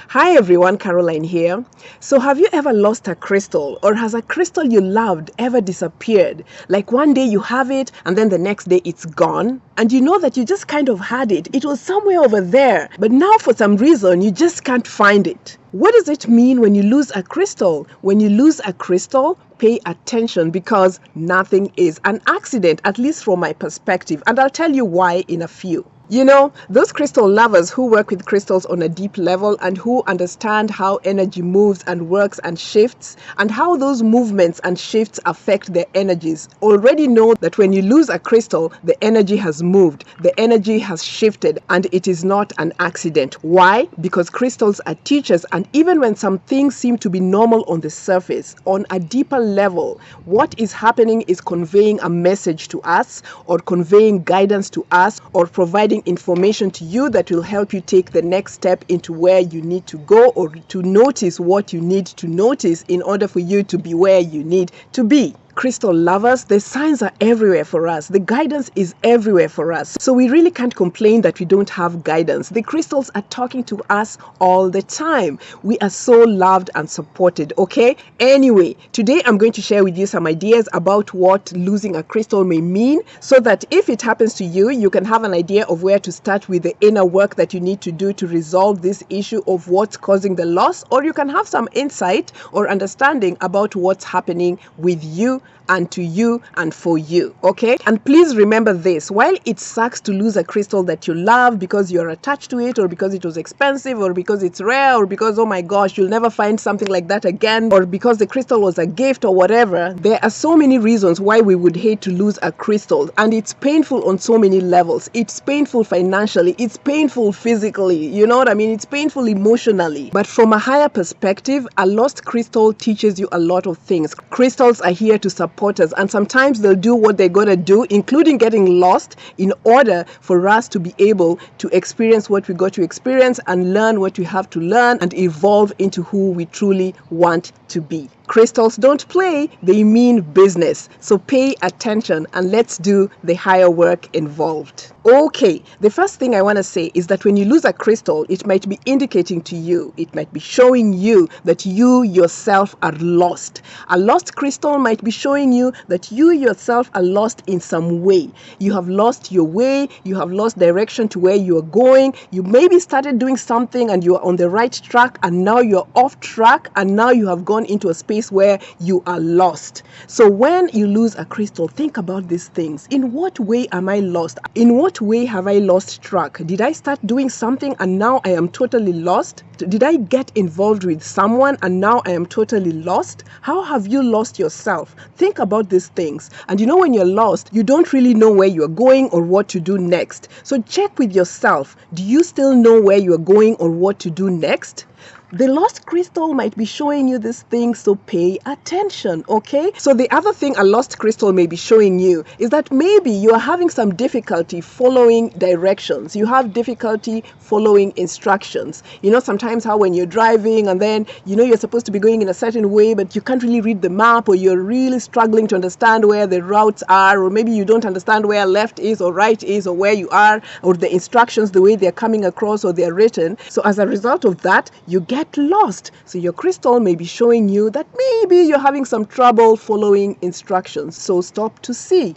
Hi everyone, Caroline here. So, have you ever lost a crystal, or has a crystal you loved ever disappeared? Like one day you have it and then the next day it's gone, and you know that you just kind of had it. It was somewhere over there, but now for some reason you just can't find it. What does it mean when you lose a crystal? When you lose a crystal, pay attention because nothing is an accident, at least from my perspective, and I'll tell you why in a few. You know, those crystal lovers who work with crystals on a deep level and who understand how energy moves and works and shifts, and how those movements and shifts affect their energies, already know that when you lose a crystal, the energy has moved, the energy has shifted, and it is not an accident. Why? Because crystals are teachers, and even when some things seem to be normal on the surface, on a deeper level, what is happening is conveying a message to us, or conveying guidance to us, or providing information to you that will help you take the next step into where you need to go, or to notice what you need to notice in order for you to be where you need to be. Crystal lovers, the signs are everywhere for us. The guidance is everywhere for us. So we really can't complain that we don't have guidance. The crystals are talking to us all the time. We are so loved and supported, okay? Anyway, today I'm going to share with you some ideas about what losing a crystal may mean, so that if it happens to you, you can have an idea of where to start with the inner work that you need to do to resolve this issue of what's causing the loss, or you can have some insight or understanding about what's happening with you and to you and for you, okay? And please remember this: while it sucks to lose a crystal that you love because you're attached to it, or because it was expensive, or because it's rare, or because, oh my gosh, you'll never find something like that again, or because the crystal was a gift or whatever, there are so many reasons why we would hate to lose a crystal, and it's painful on so many levels. It's painful financially, it's painful physically, you know what I mean? It's painful emotionally. But from a higher perspective, a lost crystal teaches you a lot of things. Crystals are here to support us, and sometimes they'll do what they're gonna do, including getting lost, in order for us to be able to experience what we got to experience and learn what we have to learn and evolve into who we truly want to be. Crystals don't play, they mean business. So pay attention and let's do the higher work involved. Okay, the first thing I want to say is that when you lose a crystal, it might be indicating to you, it might be showing you that you yourself are lost. A lost crystal might be showing you that you yourself are lost in some way. You have lost your way, you have lost direction to where you are going. You maybe started doing something and you are on the right track, and now you're off track, and now you have gone into a space where you are lost. So when you lose a crystal, think about these things. In what way am I lost? In what way have I lost track? Did I start doing something and now I am totally lost? Did I get involved with someone and now I am totally lost? How have you lost yourself? Think about these things. And you know, when you're lost, you don't really know where you're going or what to do next. So check with yourself. Do you still know where you're going or what to do next? The lost crystal might be showing you this thing, so pay attention, okay? So the other thing a lost crystal may be showing you is that maybe you are having some difficulty following directions. You have difficulty following instructions. You know, sometimes how when you're driving and then, you know, you're supposed to be going in a certain way, but you can't really read the map, or you're really struggling to understand where the routes are, or maybe you don't understand where left is or right is, or where you are, or the instructions, the way they're coming across or they're written. So as a result of that, you get lost. So your crystal may be showing you that maybe you're having some trouble following instructions. So stop to see.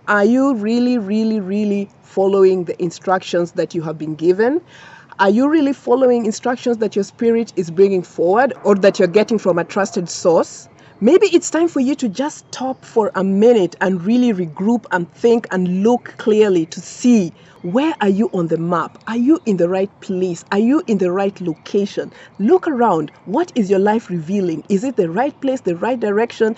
Are you really following the instructions that you have been given? Are you really following instructions that your spirit is bringing forward, or that you're getting from a trusted source? Maybe it's time for you to just stop for a minute and really regroup and think and look clearly to see, where are you on the map? Are you in the right place? Are you in the right location? Look around. What is your life revealing? Is it the right place, the right direction?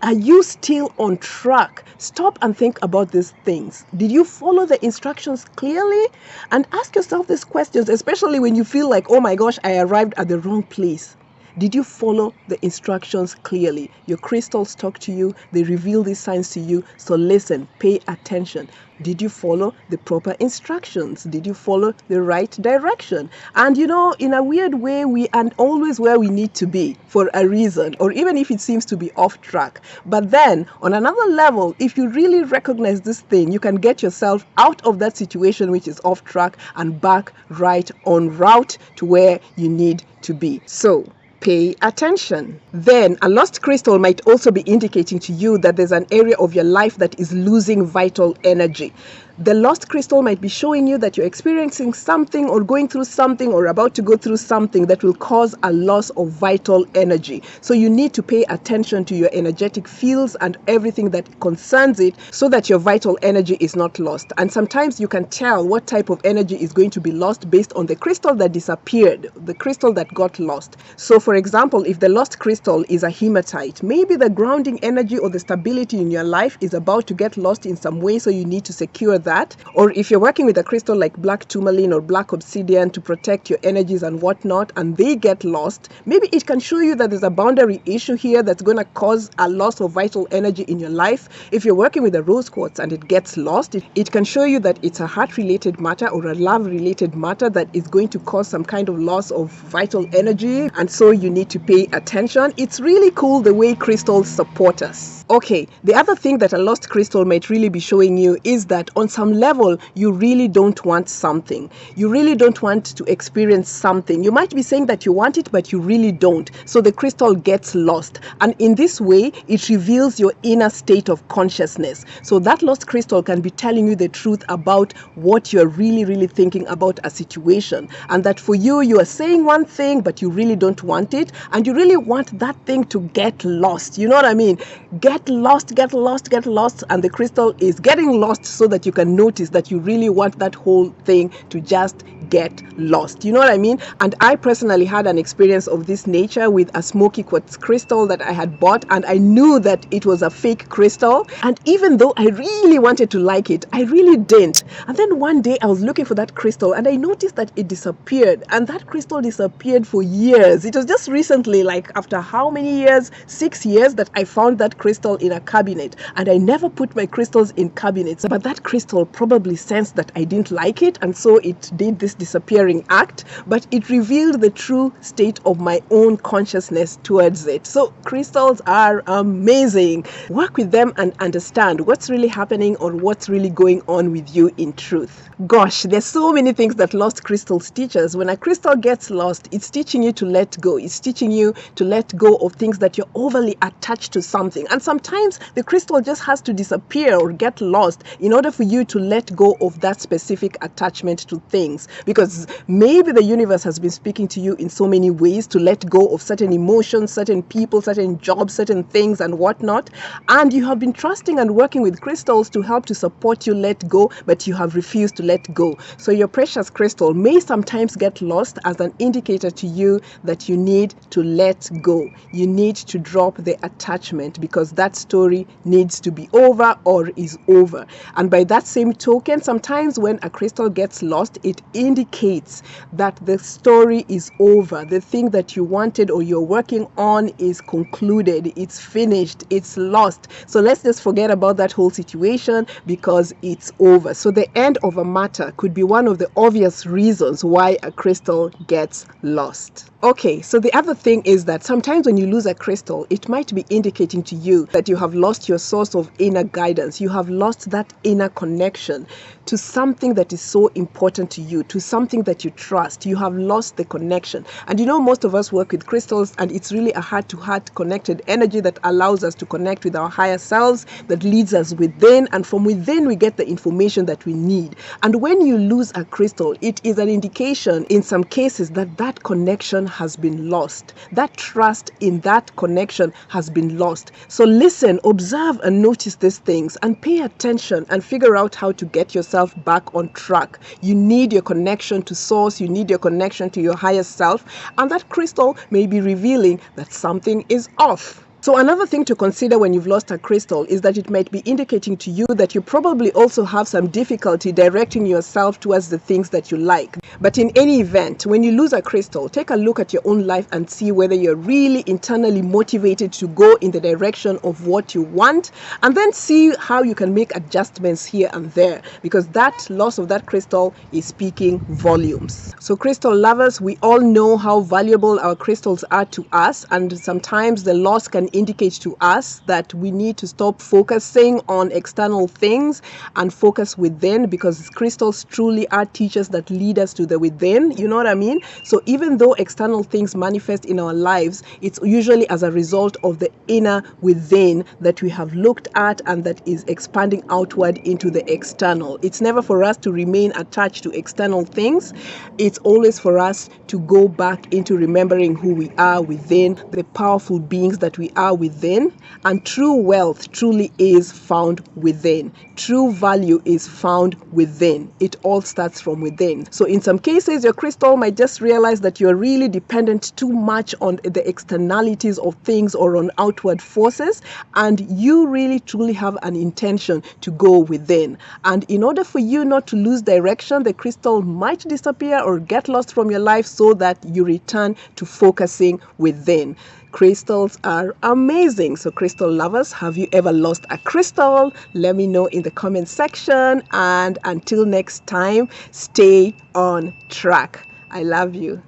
Are you still on track? Stop and think about these things. Did you follow the instructions clearly? And ask yourself these questions, especially when you feel like, oh my gosh, I arrived at the wrong place. Did you follow the instructions clearly? Your crystals talk to you, they reveal these signs to you. So listen, pay attention. Did you follow the proper instructions? Did you follow the right direction? And in a weird way, we aren't always where we need to be for a reason, or even if it seems to be off track. But then, on another level, if you really recognize this thing, you can get yourself out of that situation which is off track and back right on route to where you need to be. So, pay attention. Then, a lost crystal might also be indicating to you that there's an area of your life that is losing vital energy. The lost crystal might be showing you that you're experiencing something or going through something or about to go through something that will cause a loss of vital energy. So you need to pay attention to your energetic fields and everything that concerns it so that your vital energy is not lost. And sometimes you can tell what type of energy is going to be lost based on the crystal that disappeared, the crystal that got lost. So for example, if the lost crystal is a hematite, maybe the grounding energy or the stability in your life is about to get lost in some way, so you need to secure that. Or if you're working with a crystal like black tourmaline or black obsidian to protect your energies and whatnot, and they get lost, maybe it can show you that there's a boundary issue here that's going to cause a loss of vital energy in your life. If you're working with a rose quartz and it gets lost, it can show you that it's a heart-related matter or a love-related matter that is going to cause some kind of loss of vital energy, and so you need to pay attention. It's really cool the way crystals support us. Okay, the other thing that a lost crystal might really be showing you is that on some level, you really don't want something. You really don't want to experience something. You might be saying that you want it, but you really don't. So the crystal gets lost. And in this way, it reveals your inner state of consciousness. So that lost crystal can be telling you the truth about what you're really thinking about a situation. And that for you, you are saying one thing, but you really don't want it. And you really want that thing to get lost. You know what I mean? Get lost. And the crystal is getting lost so that you can notice that you really want that whole thing to just get lost. You know what I mean? And I personally had an experience of this nature with a smoky quartz crystal that I had bought, and I knew that it was a fake crystal. And even though I really wanted to like it, I really didn't. And then one day I was looking for that crystal and I noticed that it disappeared, and that crystal disappeared for years. It was just recently, like after how many years? 6 years, that I found that crystal in a cabinet. And I never put my crystals in cabinets, but that crystal probably sensed that I didn't like it, and so it did this disappearing act, but it revealed the true state of my own consciousness towards it. So crystals are amazing. Work with them and understand what's really happening or what's really going on with you in truth. Gosh, there's so many things that lost crystals teach us. When a crystal gets lost, it's teaching you to let go. It's teaching you to let go of things that you're overly attached to something. And sometimes the crystal just has to disappear or get lost in order for you to let go of that specific attachment to things. Because maybe the universe has been speaking to you in so many ways to let go of certain emotions, certain people, certain jobs, certain things and whatnot. And you have been trusting and working with crystals to help to support you let go, but you have refused to let go. So your precious crystal may sometimes get lost as an indicator to you that you need to let go. You need to drop the attachment because that story needs to be over or is over. And by that same token, sometimes when a crystal gets lost, it indicates that the story is over. The thing that you wanted or you're working on is concluded. It's finished. It's lost. So let's just forget about that whole situation because it's over. So the end of a matter could be one of the obvious reasons why a crystal gets lost. Okay, so the other thing is that sometimes when you lose a crystal, it might be indicating to you that you have lost your source of inner guidance. You have lost that inner connection to something that is so important to you, to something that you trust. You have lost the connection. And you know, most of us work with crystals, and it's really a heart-to-heart connected energy that allows us to connect with our higher selves, that leads us within, and from within we get the information that we need. And when you lose a crystal, it is an indication in some cases that that connection has been lost. That trust in that connection has been lost. So listen, observe and notice these things and pay attention and figure out how to get yourself back on track. You need your connection to source. You need your connection to your higher self. And that crystal may be revealing that something is off. So another thing to consider when you've lost a crystal is that it might be indicating to you that you probably also have some difficulty directing yourself towards the things that you like. But in any event, when you lose a crystal, take a look at your own life and see whether you're really internally motivated to go in the direction of what you want, and then see how you can make adjustments here and there, because that loss of that crystal is speaking volumes. So crystal lovers, we all know how valuable our crystals are to us, and sometimes the loss can indicate to us that we need to stop focusing on external things and focus within, because crystals truly are teachers that lead us to the within. You know what I mean? So even though external things manifest in our lives, it's usually as a result of the inner within that we have looked at and that is expanding outward into the external. It's never for us to remain attached to external things. It's always for us to go back into remembering who we are within, the powerful beings that we are within. And true wealth truly is found within. True value is found within. It all starts from within. So in some cases, your crystal might just realize that you're really dependent too much on the externalities of things or on outward forces, and you really truly have an intention to go within. And in order for you not to lose direction, the crystal might disappear or get lost from your life so that you return to focusing within. Crystals are amazing. So crystal lovers, have you ever lost a crystal? Let me know in the comment section. And until next time, stay on track. I love you.